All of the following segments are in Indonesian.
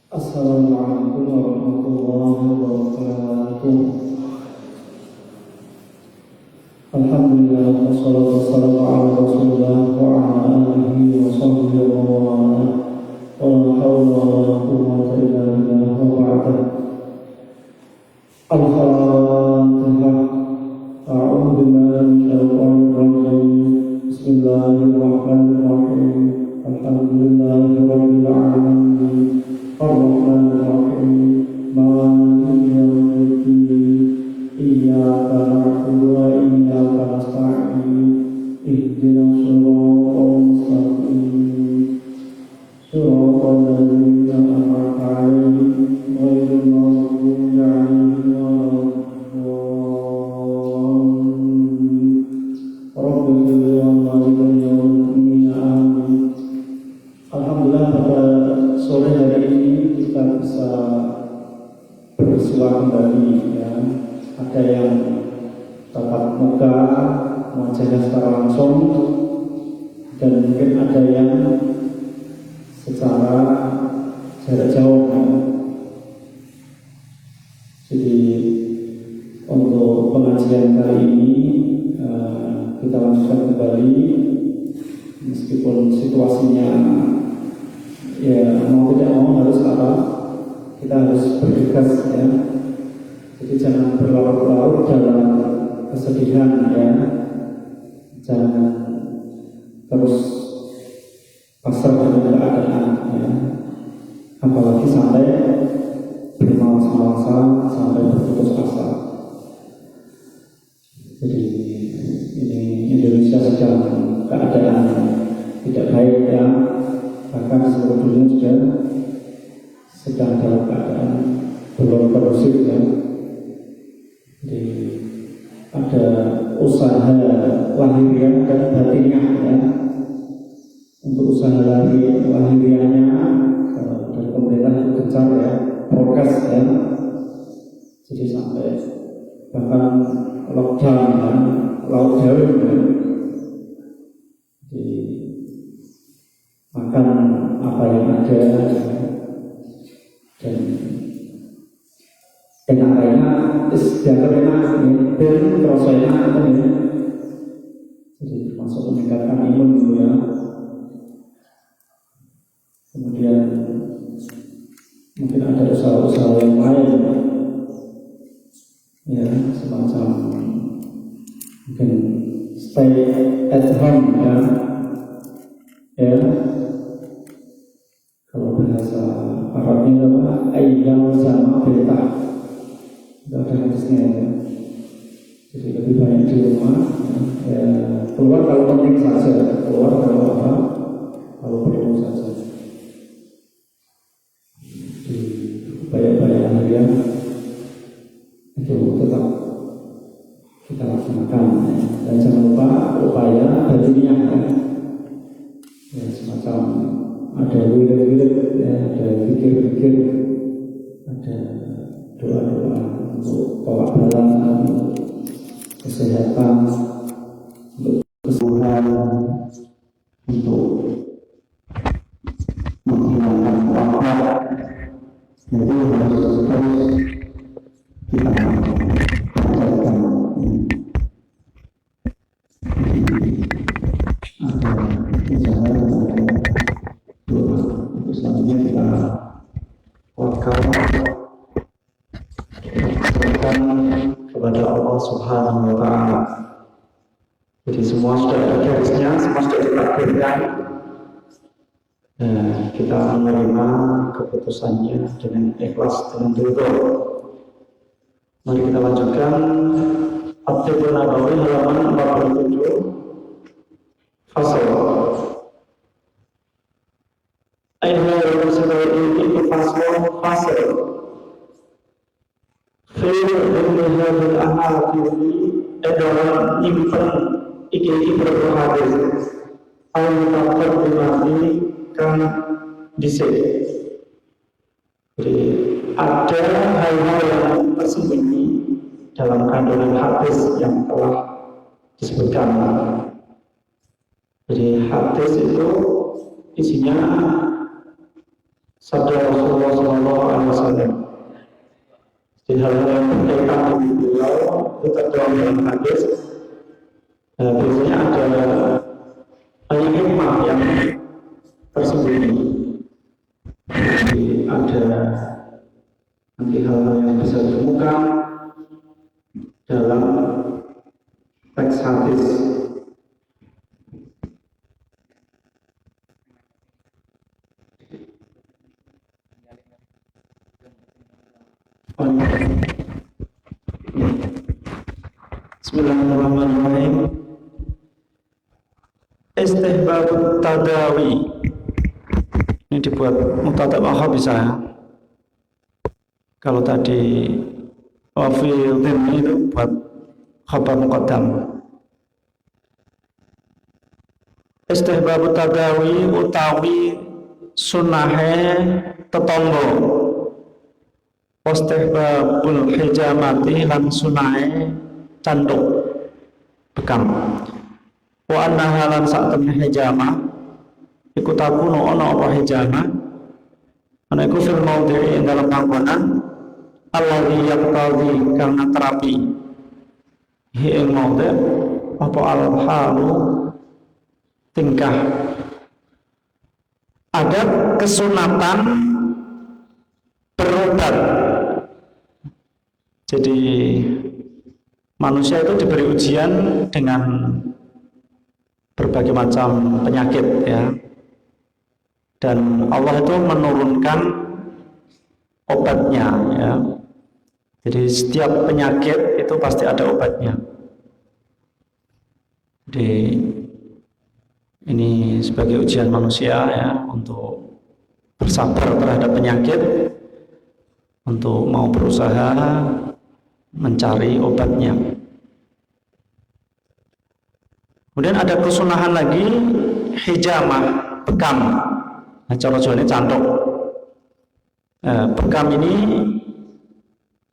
Assalamualaikum warahmatullahi wabarakatuh. Alhamdulillah wassalatu wassalamu ala Rasulillah wa ala alihi wa sahbihi wa mawala. Wa la hawla wa la quwwata illa billah wa ba'da. Al-Fatihah. A'udzu billahi minasyaitonir rajim. Bismillahirrahmanirrahim. Alhamdulillahi rabbil alamin. Ar-Rahmanir Rahim. Maliki yaumiddin. Iyyaka na'budu wa iyyaka nasta'in. Ihdinas siratal mustaqim. Siratal ladzina an'amta 'alaihim ghairil maghdubi 'alaihim waladdallin. Rabbi ighfir li walidayya amin. Alhamdulillah pada sore hari ini kita bisa bersua kembali ya. Ada yang tatap muka wajahnya secara langsung dan mungkin ada yang secara jarak jauh ya. Jadi untuk pengajian kali ini kita lanjutkan kembali meskipun situasinya ya mau tidak mau harus apa, kita harus bergegas ya. Jadi jangan berlarut-larut dalam kesedihan ya, jangan terus pasrah dengan keadaan ya, apalagi sampai bermalas-malasan, sampai berputus asa. Jadi ini Indonesia sedang keadaan tidak baik ya, bahkan seluruh dunia juga sedang dalam keadaan belum kondusif ya. Jadi ada usaha lahiriah dan batiniah ya. Untuk usaha lahiriahnya dari pemerintah itu gencar ya, progres ya. Jadi sampai bahkan lockdown ya, lockdown ya. Jadi makan apa yang ada dan enak-enak, enak dan terasa enak ya. Jadi termasuk meningkatkan imun gitu ya. Kemudian mungkin ada usaha-usaha yang lain ya, semacam mungkin stay at home ya. Kalau bahasa Arabnya apa? Ayyam sama beta. Itu ada hadisnya ya. Jadi lebih banyak di rumah ya. Keluar kalau penting saja, keluar kalau apa? Kalau perlu saja. Di upaya-upaya harian itu tetap kita laksanakan ya. Dan jangan lupa upaya batiniah ya, semacam ada wirid-wirid ya, ada pikir-pikir, ada doa-doa untuk tolak bala, untuk kesehatan, untuk kesembuhan, untuk menghilangkan wabah. Jadi harus kita lakukan. Selanjutnya kita kuatkan kepada Allah Subhanahu wa Ta'ala. Jadi semua sudah ada garisnya, semua sudah ditakdirkan. Kita menerima keputusannya dengan ikhlas, dengan ridho. Mari kita lanjutkan At-Tibbun Nabawi halaman 47 fasal. Ayat ini itu fasal. Khairu min hadhil ahadith adalah nyimpen iki berhadis. Al-Muqaddimah ini kan disebut. Jadi ada hal-hal yang tersembunyi dalam kandungan hadis yang telah disebutkan. Jadi hadis itu isinya sabda Rasulullah Sallallahu Alaihi Wasallam. Di hal-hal yang berkaitan dengan beliau itu terdapat dalam hadis. Biasanya ada banyak hikmah yang tersembunyi. Jadi ada nanti hal-hal yang bisa ditemukan dalam teks hadis. Bismillahirrahmanirrahim. Istihbab tadawi. Ini dibuat mubtada' wa bisa ya. Kalau tadi wafil tim itu buat khabar muqaddam. Istihbab tadawi utawi sunahe tetangga. Istihbabul hijamati lan sunahe canduk bekam. Wa annaha lan sak temne hijamah iku takuno ana apa hijamah ana iku fil maudhi'i dalam panggonan alladzi yaqtadhi kang terapi hi ing maudhi' apa al halu tingkah. Ada kesunatan berobat. Jadi manusia itu diberi ujian dengan berbagai macam penyakit ya. Dan Allah itu menurunkan obatnya ya. Jadi setiap penyakit itu pasti ada obatnya. Jadi ini sebagai ujian manusia ya untuk bersabar terhadap penyakit, untuk mau berusaha mencari obatnya. Kemudian ada kesunahan lagi hijamah, bekam. Nah, cara Jawa ini cantok. Bekam ini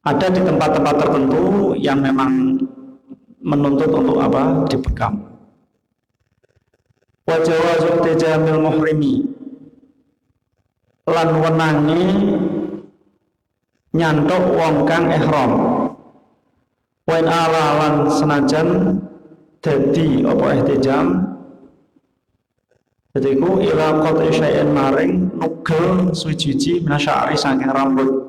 ada di tempat-tempat tertentu yang memang menuntut untuk apa? Dibekam. Wa jawazu tijamil muhrimi lan wenange nyantok wong kang ihram. Wa in ala lan senajan dadi apa ihtijam jadi ku ila qat'i syai'in maring nugel suci minasya'ri saking rambut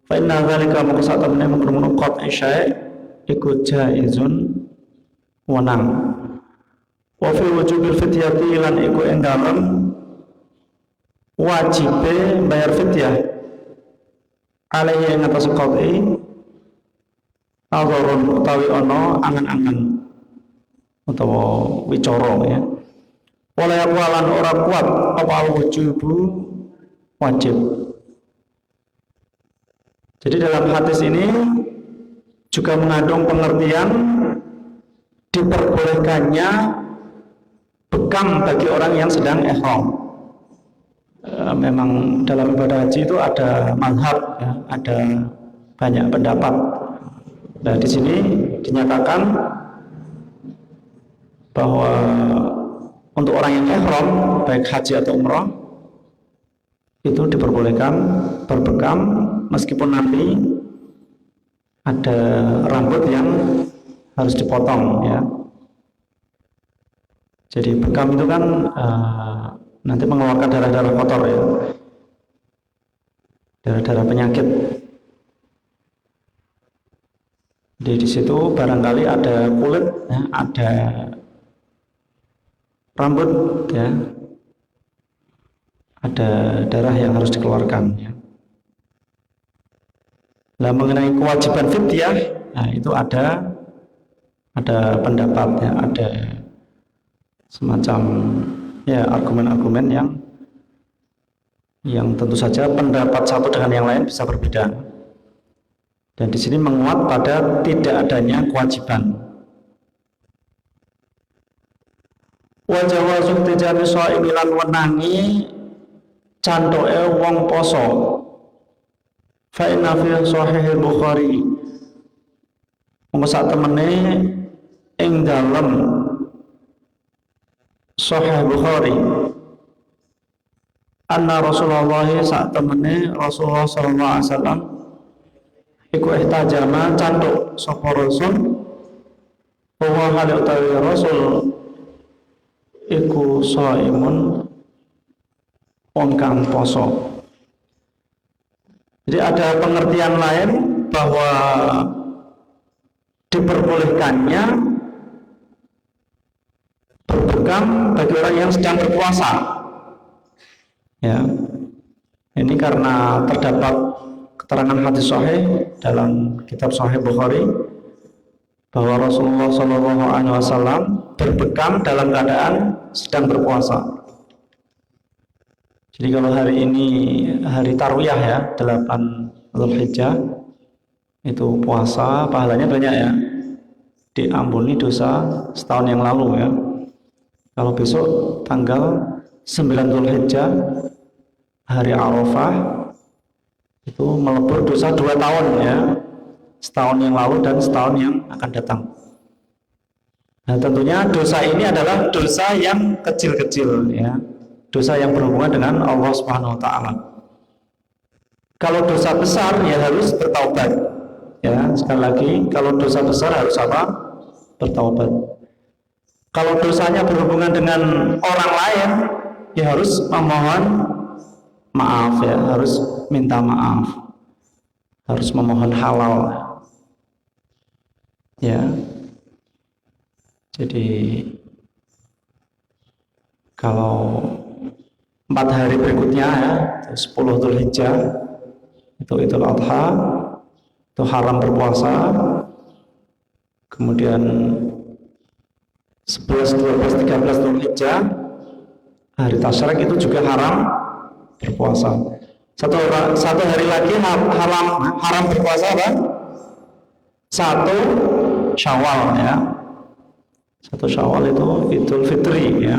fa inna dzalika maqsa tamne mengkono qat'i syai' iku jaizun wenang wa fi wujubil fidyati lan iku ing dalem wajibe bayar fidyah alaihi ing atas qat'i nazarun utawi ana angen-angen utawa wicara ya. Oleh awalan ora kuat apa wujubu wajib. Jadi dalam hadis ini juga mengandung pengertian diperbolehkannya bekam bagi orang yang sedang ihram. Memang dalam ibadah haji itu ada mazhab ya, ada banyak pendapat. Nah, di sini dinyatakan bahwa untuk orang yang ihram baik haji atau umrah itu diperbolehkan berbekam meskipun nanti ada rambut yang harus dipotong ya. Jadi bekam itu kan nanti mengeluarkan darah-darah kotor ya, darah-darah penyakit. Jadi di situ barangkali ada kulit ya, ada rambut ya, ada darah yang harus dikeluarkan ya. Nah, mengenai kewajiban fidyah, nah itu ada pendapat ya, ada semacam ya argumen-argumen yang tentu saja pendapat satu dengan yang lain bisa berbeda. Dan di sini menguat pada tidak adanya kewajiban. Wa jawazu tijami shaimi lan wenangi cantoke wong poso. Fa inna fi sahih Bukhari monggo sak temene ing dalem Sahih Bukhari anna Rasulullah saat temene Rasulullah sallallahu alaihi wasallam iku ihtajama cantuk sapa Rasul bahwa hal utawi Rasul iku shaimun wong kang poso. Jadi ada pengertian lain bahwa diperbolehkannya berbekam bagi orang yang sedang berpuasa. Ya, ini karena terdapat keterangan hadis sahih dalam kitab Sahih Bukhari bahwa Rasulullah SAW berbekam dalam keadaan sedang berpuasa. Jadi kalau hari ini hari Tarwiyah ya, 8 Dzulhijjah itu puasa, pahalanya banyak ya, diampuni dosa setahun yang lalu ya. Kalau besok tanggal 9 Dzulhijjah hari Arafah itu melebur dosa 2 tahun ya, setahun yang lalu dan setahun yang akan datang. Nah tentunya dosa ini adalah dosa yang kecil-kecil ya, dosa yang berhubungan dengan Allah Subhanahu Wa Taala. Kalau dosa besar ya harus bertaubat ya, sekali lagi kalau dosa besar harus apa? Bertaubat. Kalau dosanya berhubungan dengan orang lain ya harus memohon maaf ya, harus minta maaf, harus memohon halal ya. Jadi kalau 4 hari berikutnya ya, 10 Dzulhijjah itu Idul Adha, itu haram berpuasa. Kemudian 11, 12, 13 Dzulhijjah hari Tasyrik itu juga haram berpuasa. Satu hari lagi haram berpuasa apa? 1 Syawal ya. 1 Syawal itu Idul Fitri ya.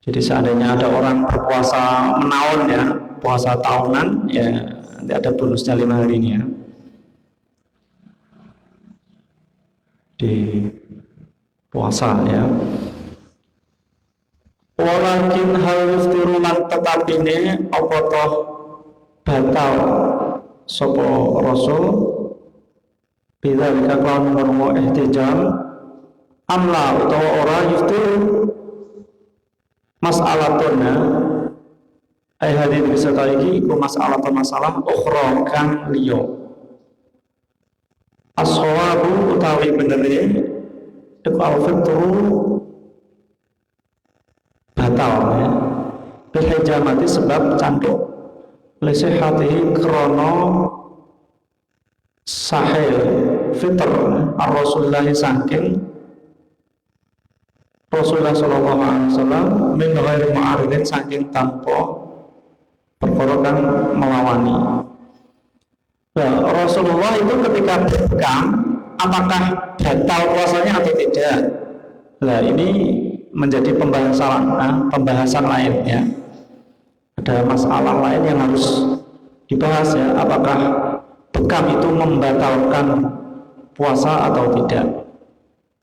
Jadi seandainya ada orang berpuasa menahun ya, puasa tahunan ya, nanti ada bonusnya 5 hari ini ya. Di puasa ya. Walakin hal yuftiru lan tetapine apa toh batal sapa Rasul bila kelawan ngono ihtijam amla utawa ora yuftiru mas'alatuna ai hadis bisa iki iku masalah ukhra kang liya as-shawabu utawi benere iku al-fitru batal ya bil hijamati sebab cantuk lisihati krono sahih fitr ar-Rasulullah saking Rasulullah sallallahu alaihi wasallam min ghairi mu'aridin saking tanpa perkara kang melawani. Nah, Rasulullah itu ketika berpegang apakah batal puasanya atau tidak? Nah, ini menjadi pembahasan lain ya. Ada masalah lain yang harus dibahas ya, apakah bekam itu membatalkan puasa atau tidak.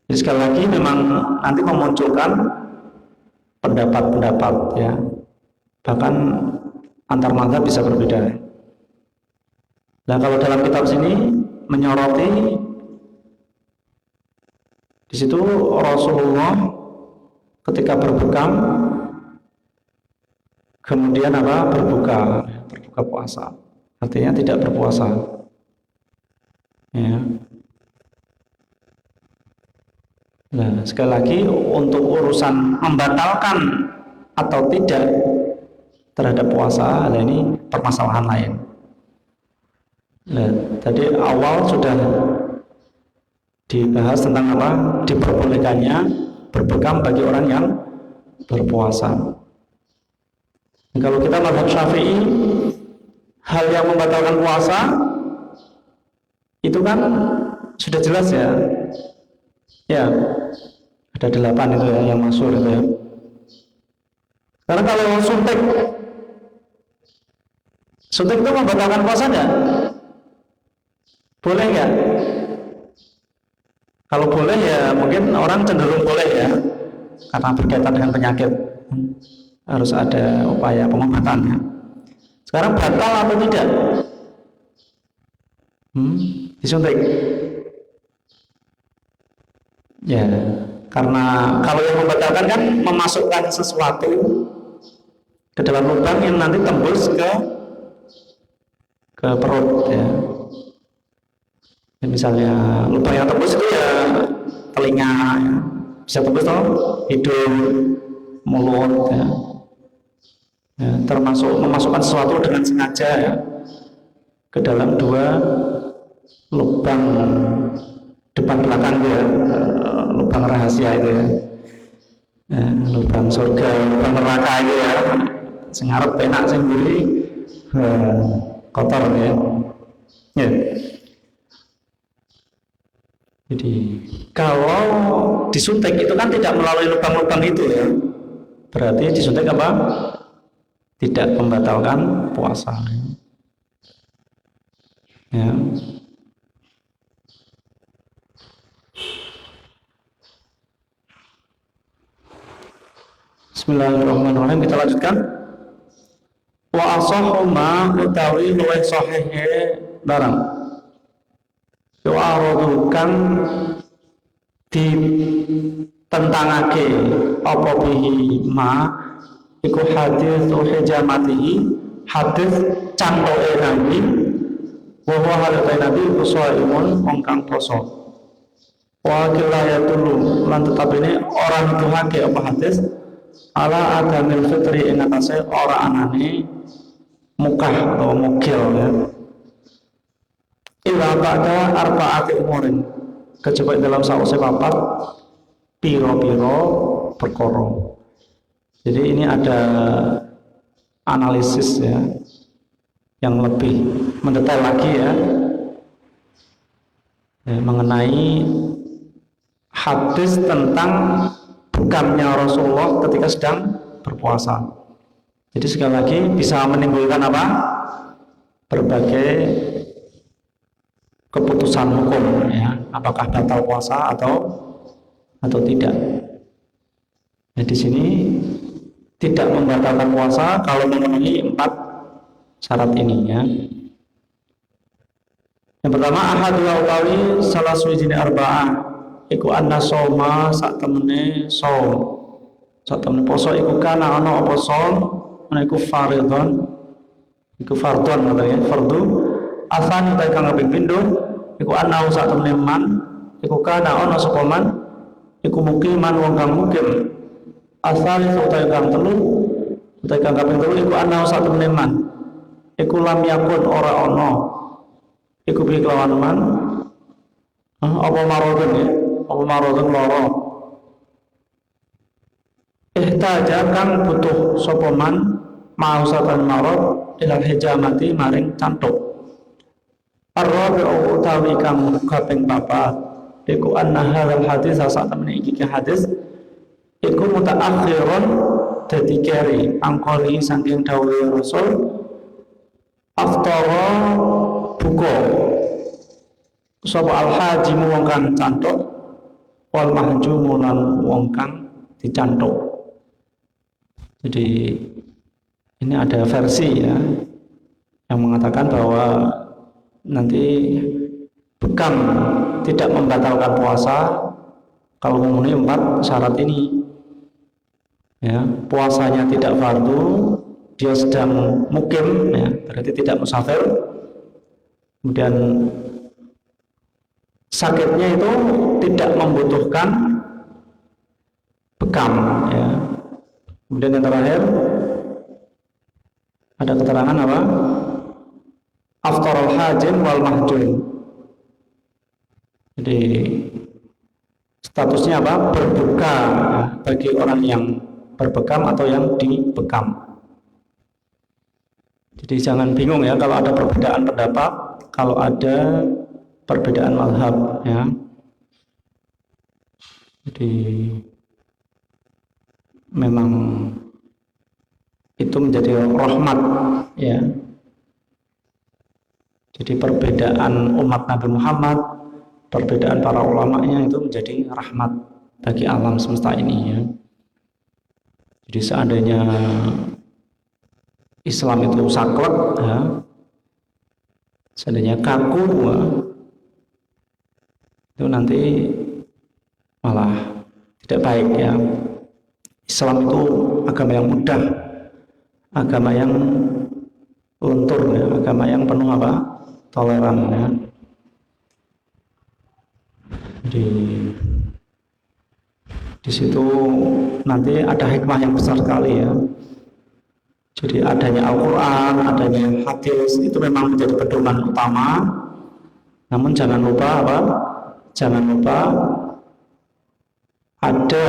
Jadi sekali lagi memang nanti memunculkan pendapat-pendapat ya, bahkan antar mazhab bisa berbeda. Nah kalau dalam kitab sini menyoroti di situ Rasulullah ketika berbekam kemudian apa berbuka puasa, artinya tidak berpuasa ya. Nah, sekali lagi untuk urusan membatalkan atau tidak terhadap puasa, nah ini permasalahan lain. Nah, tadi awal sudah dibahas tentang apa? Diperbolehkannya berbekam bagi orang yang berpuasa. Nah, kalau kita mazhab Syafi'i, hal yang membatalkan puasa itu kan sudah jelas ya. Ya, ada 8 itu ya yang masyhur itu ya. Karena kalau suntik itu membatalkan puasa enggak? Boleh enggak? Kalau boleh ya mungkin orang cenderung boleh ya. karena berkaitan dengan penyakit, harus ada upaya pengobatannya. Sekarang batal atau tidak? Disuntik. Ya, karena kalau yang membatalkan kan memasukkan sesuatu ke dalam lubang yang nanti tembus ke perut ya. Misalnya lubang yang tembus itu ya telinga, ya. Bisa tembus toh hidung, mulut ya. Ya, termasuk memasukkan sesuatu dengan sengaja ya ke dalam dua lubang depan belakang ya, lubang rahasia itu ya. Ya, lubang surga, lubang neraka itu ya, sing arep penak sing mburi kotor ya. Ya. Jadi kalau disuntik itu kan tidak melalui lubang-lubang itu ya, berarti disuntik apa? Tidak membatalkan puasa. Ya. Bismillahirrahmanirrahim, kita lanjutkan. Wa asahhu ma utawi luwih sahihe barang. Yu'arudukan ditentangake apa bihi ma iku hadis hijamatihi, hadis cantoke Nabi, wa huwa hadis Nabi usaimun wong kang poso. Wa kilayatulu lan tetap ini orang nuduhake apa hadis ala adamil fitri ing atase ora anane mukah atau mukil ya. Ila ba'da arba'ati umurin, kejaba dalam sause papat piro-piro perkara. Jadi ini ada analisis ya yang lebih mendetail lagi ya, mengenai hadis tentang bukannya Rasulullah ketika sedang berpuasa. Jadi sekali lagi bisa menimbulkan apa? Berbagai keputusan hukum ya, apakah batal puasa atau tidak. Nah, di sini tidak membatalkan puasa kalau memenuhi 4 syarat ini ya. Yang pertama ahadul utawi salah suwijine arba'ah iku anna soma sak temene saum. Sak temene poso iku kana ana apa saum ana iku faridhon, iku fardhon ya, fardu. Asan utai kang kaping pindho iku ana sak temene man iku kana ana sapa man iku mukiman wong kang mukim. Asal utai kang telu utai kang kaping telu iku ana sak temene man iku lam yakun ora ana iku bi kelawan man apa marodun ya, apa marodun loro ihtaja kang butuh sapa man mausatan marad ilal hijamati maring cantuk. Ar-rabi'u utawi kang kaping 4 iku anna hadzal hadis sak temene iki hadis iku mutaakhiron dadi keri angkoli saking dawuh Rasul aftara buka sapa al-hajimu wong kang cantuk wal mahjumu lan wong kang dicantuk. Jadi ini ada versi ya yang mengatakan bahwa nanti bekam tidak membatalkan puasa kalau memenuhi 4 syarat ini ya. Puasanya tidak fardu, dia sedang mukim ya, berarti tidak musafir, kemudian sakitnya itu tidak membutuhkan bekam ya. Kemudian yang terakhir ada keterangan apa? Aftarul hajim wal mahjum. Jadi statusnya apa? Berbuka ya, bagi orang yang berbekam atau yang dibekam. Jadi jangan bingung ya kalau ada perbedaan pendapat, kalau ada perbedaan mazhab ya. Jadi memang itu menjadi rahmat ya. Jadi perbedaan umat Nabi Muhammad, perbedaan para ulamanya itu menjadi rahmat bagi alam semesta ini ya. Jadi seandainya Islam itu saklek, ya, seandainya kaku, ya, itu nanti malah tidak baik ya. Islam itu agama yang mudah, agama yang lentur ya, agama yang penuh apa? Toleran ya. Di situ nanti ada hikmah yang besar sekali ya. Jadi adanya Al-Quran, adanya hadis itu memang menjadi pedoman utama. Namun jangan lupa apa? Jangan lupa ada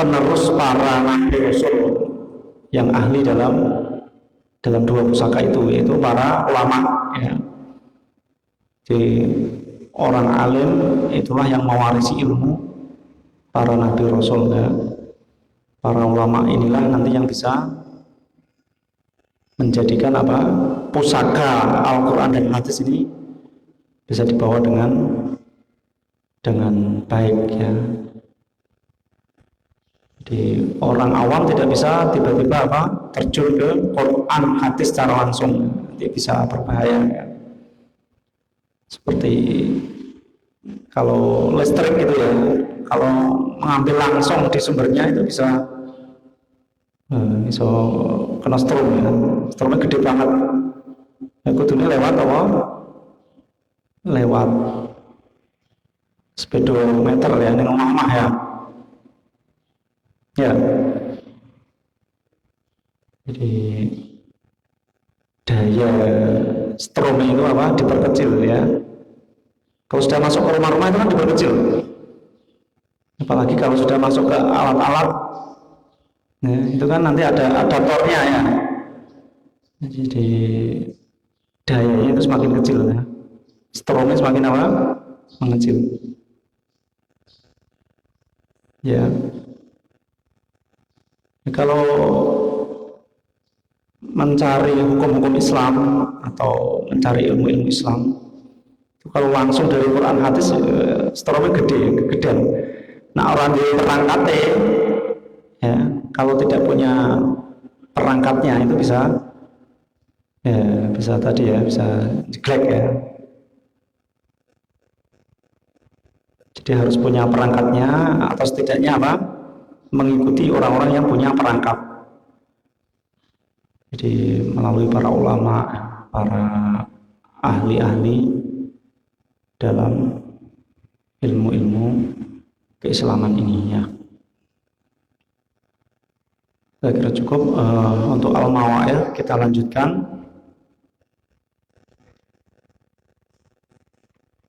penerus para nabi rasul yang ahli dalam dua pusaka itu, yaitu para ulama ya. Jadi orang alim itulah yang mewarisi ilmu para nabi rasul ya. Para ulama inilah nanti yang bisa menjadikan apa? Pusaka Al-Quran dan hadis ini bisa dibawa dengan baik ya. Jadi orang awam tidak bisa tiba-tiba apa? Terjun ke Quran hadis secara langsung, nanti bisa berbahaya ya. Seperti kalau listrik gitu ya, kalau mengambil langsung di sumbernya itu bisa kena strom ya. Stromnya gede banget. Ya, kudunya lewat apa? Lewat speedometer ya, ini omah-omah ya. Ya. Jadi daya strom itu apa? Diperkecil ya. Kalau sudah masuk ke rumah-rumah itu kan diperkecil. Apalagi kalau sudah masuk ke alat-alat, ya, itu kan nanti ada adaptornya ya. Jadi dayanya itu semakin kecil ya. Stromnya semakin apa? Mengecil. Ya. Kalau mencari hukum-hukum Islam atau mencari ilmu-ilmu Islam, itu kalau langsung dari Quran hadis, stromnya gedean. Nah orang di perangkatnya, ya, kalau tidak punya perangkatnya itu bisa, ya, bisa tadi ya, bisa jeglek ya. Jadi harus punya perangkatnya atau setidaknya apa? Mengikuti orang-orang yang punya perangkat. Jadi melalui para ulama, para ahli-ahli dalam ilmu-ilmu keislaman ini ya. Saya kira cukup untuk Al-Mawaid. Kita lanjutkan.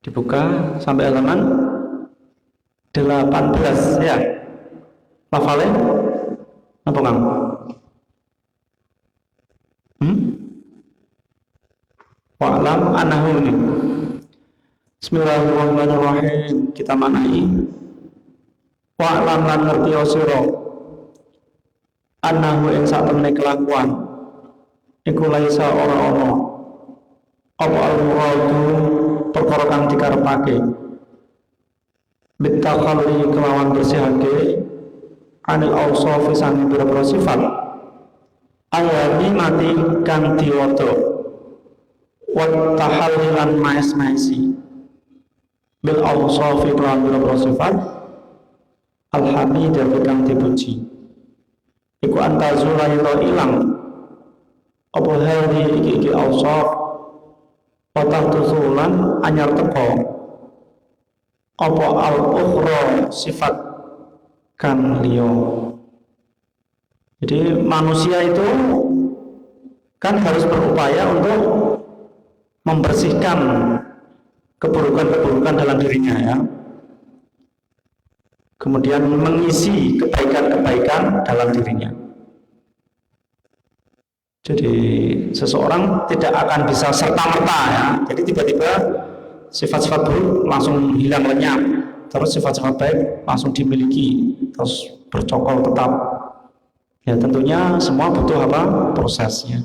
Dibuka sampai halaman 18 ya. Lafalnya apa Kang? Wa'lam annahu ini. Bismillahirrahmanirrahim. Kita manai. Wa'lam lan ngerti sira annahu ing satemene kelakuan iku laisa ora ana apa al-muradu perkara kang dikarepake bitakhalli kelawan bersihake anil awsafi sang pira-pira sifat ayani mati kang diwaca wa tahallilan maes-maesi bil awsafi pira-pira sifat alhamid kang dipuji iku antazula ila ilang apa hadhi iki awsaf wa tahtusulan anyar teko apa al-ukhra sifat kan liyo. Jadi manusia itu kan harus berupaya untuk membersihkan keburukan-keburukan dalam dirinya ya. Kemudian mengisi kebaikan-kebaikan dalam dirinya. Jadi seseorang tidak akan bisa serta-merta ya. Jadi tiba-tiba sifat-sifat buruk langsung hilang lenyap. Terus sifat-sifat baik langsung dimiliki, terus bercokol tetap. Ya tentunya semua butuh apa? Prosesnya,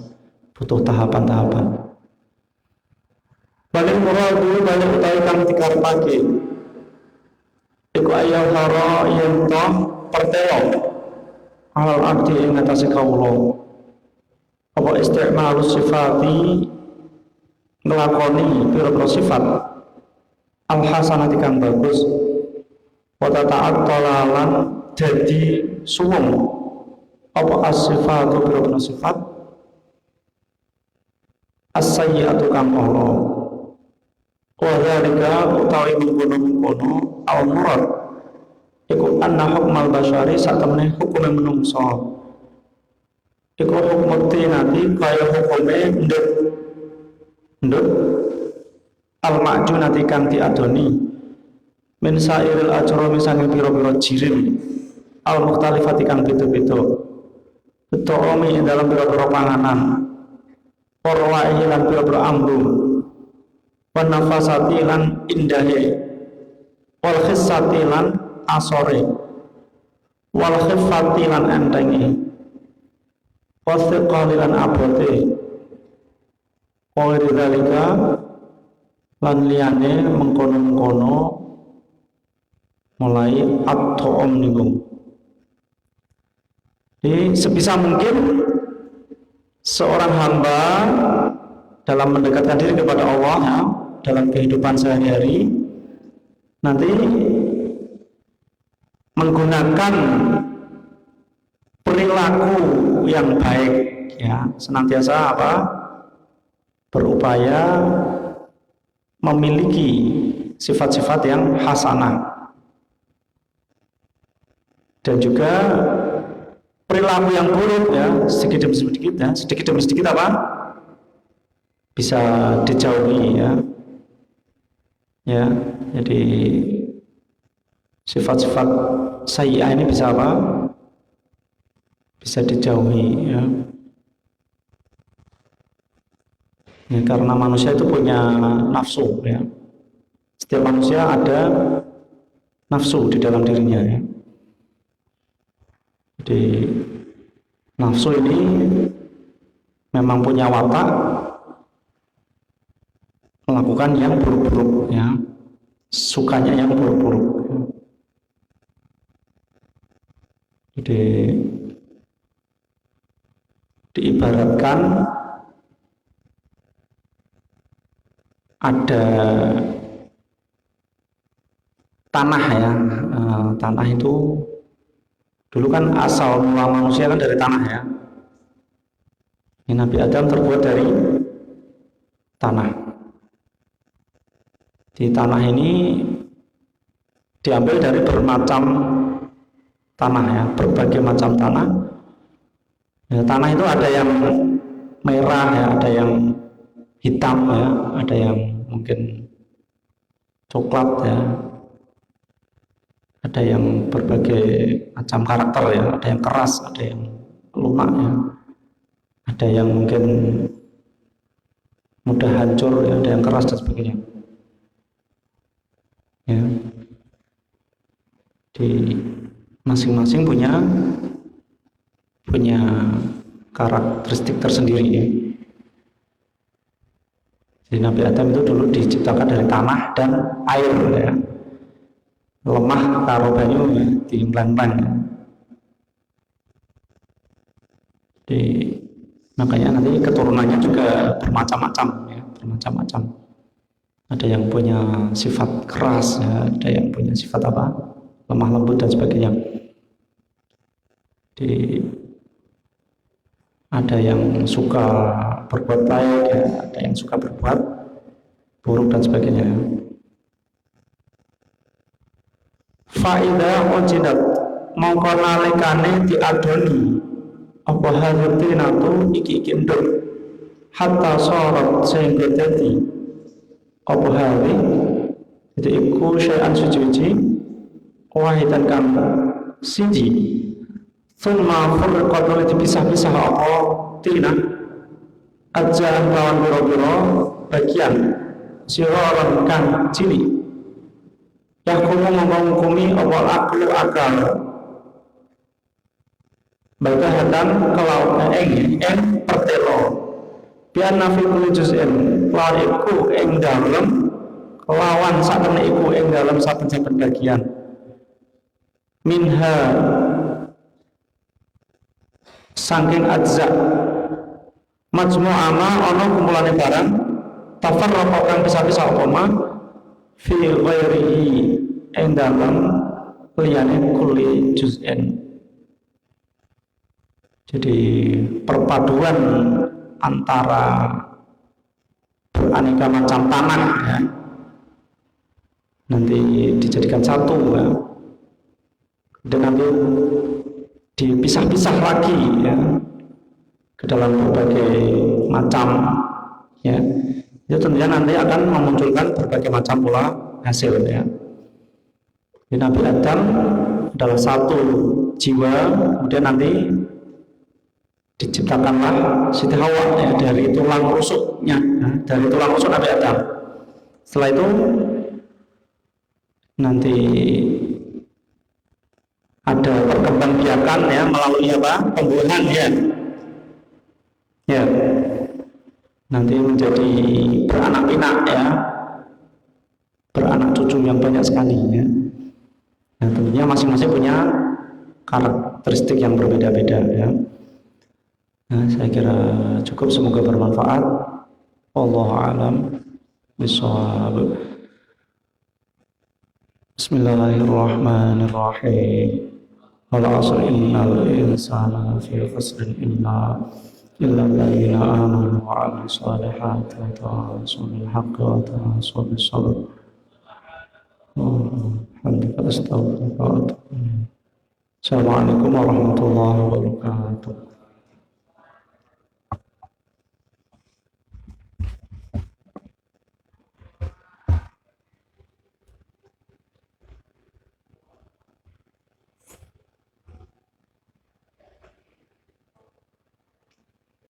butuh tahapan-tahapan. Balik muradu balik utawi kang dikarepake. Iku ayal hara yen toh pertelo alal abdi ing atase kawula apa istimalus sifati nglakoni pira-pira sifat al hasanati kang bagus wa tata'attala lan dadi suwung apa as-sifatu pira-pira sifat as-sayyi'atu kang ala wa dzalika utawi mengkono-mengkono al murad iku anna hukmal basyari satemene hukume menungso iku hukum tinati kaya hukume nduk al-ma'junati kang diadoni min sairil ajrami sanging pira-pira jirim al-mukhtalifati kang beda-beda betomi ing dalam pira-pira panganan warwa'i lan pira-pira ambu wan nafasati lan indahe wal khissati lan asore wal khiffati lan entenge wal thiqali lan abote wa dzalika lan liyane mengkono-mengkono mulai at-ta'am niku. Jadi sebisa mungkin seorang hamba dalam mendekatkan diri kepada Allah ya, dalam kehidupan sehari-hari nanti menggunakan perilaku yang baik ya, senantiasa apa? Berupaya memiliki sifat-sifat yang hasanah dan juga perilaku yang buruk ya, sedikit demi sedikit apa? Bisa dijauhi ya. Ya, jadi sifat-sifat sayyi'ah ini bisa apa? Bisa dijauhi ya. Ya, karena manusia itu punya nafsu ya. Setiap manusia ada nafsu di dalam dirinya ya. Jadi nafsu ini memang punya watak melakukan yang buruk-buruk ya. Sukanya yang buruk-buruk ya. Jadi diibaratkan ada tanah ya, tanah itu dulu kan asal mula manusia kan dari tanah ya. Ini Nabi Adam terbuat dari tanah. Di tanah ini diambil dari bermacam tanah ya, berbagai macam tanah. Ya, tanah itu ada yang merah ya, ada yang hitam ya, ada yang mungkin coklat ya, ada yang berbagai macam karakter ya, ada yang keras, ada yang lunak ya, ada yang mungkin mudah hancur ya, ada yang keras dan sebagainya ya. Di masing-masing punya karakteristik tersendiri ya. Jadi Nabi Adam itu dulu diciptakan dari tanah dan air ya. Lemah karo banyu ya, diimplang-implang ya. Jadi makanya nanti keturunannya juga bermacam-macam ya, bermacam-macam. Ada yang punya sifat keras ya, ada yang punya sifat apa? Lemah lembut dan sebagainya. Jadi ada yang suka berbuat baik ya, ada yang suka berbuat buruk dan sebagainya. Faida ujidat mongko nalikane diadoni apa halutinatu iki nduk hatta sorot sehingga dadi apa hali itu iku syai'an suci wahidan kang siji summa furqatu dipisah-pisah apa tina aja lawan biro-biro bagian siroran kang cilik yakumu menghukumi awal aklu akal bagahatan kelau eng pertelo biar nafi juz'in lawan iku ing dalem lawan sakmene iku ing dalem saben-saben bagian minha saking ajza majmu'ama ana kumpulane barang tafarraqa kang pisah-pisah apa ma fi ghairihi ing dalem liyane kulli juz'in. Jadi perpaduan antara beraneka macam tanah ya, nanti dijadikan satu ya, dan nanti dipisah-pisah lagi ya ke dalam berbagai macam ya, itu tentunya nanti akan memunculkan berbagai macam pula hasil ya. Jadi Nabi Adam adalah satu jiwa, kemudian nanti diciptakanlah Siti Hawa ya, dari tulang rusuknya ya, dari tulang rusuk Nabi Adam. Setelah itu nanti ada perkembangbiakan ya melalui apa? Pembuahan ya. Ya. Nanti menjadi beranak pinak ya. Beranak cucu yang banyak sekali ya. Nah, tentunya masing-masing punya karakteristik yang berbeda-beda ya. Nah, saya kira cukup, semoga bermanfaat. Wallahu a'lam bishawab. Bismillahirrahmanirrahim. Wal 'asri innal insana fi khusrin illa alladziina aamanu wa 'amilus shalihati wa tawassaw bil haqqi wa tawassaw bis sabr. Alhamdulillah. Assalamualaikum warahmatullahi wabarakatuh.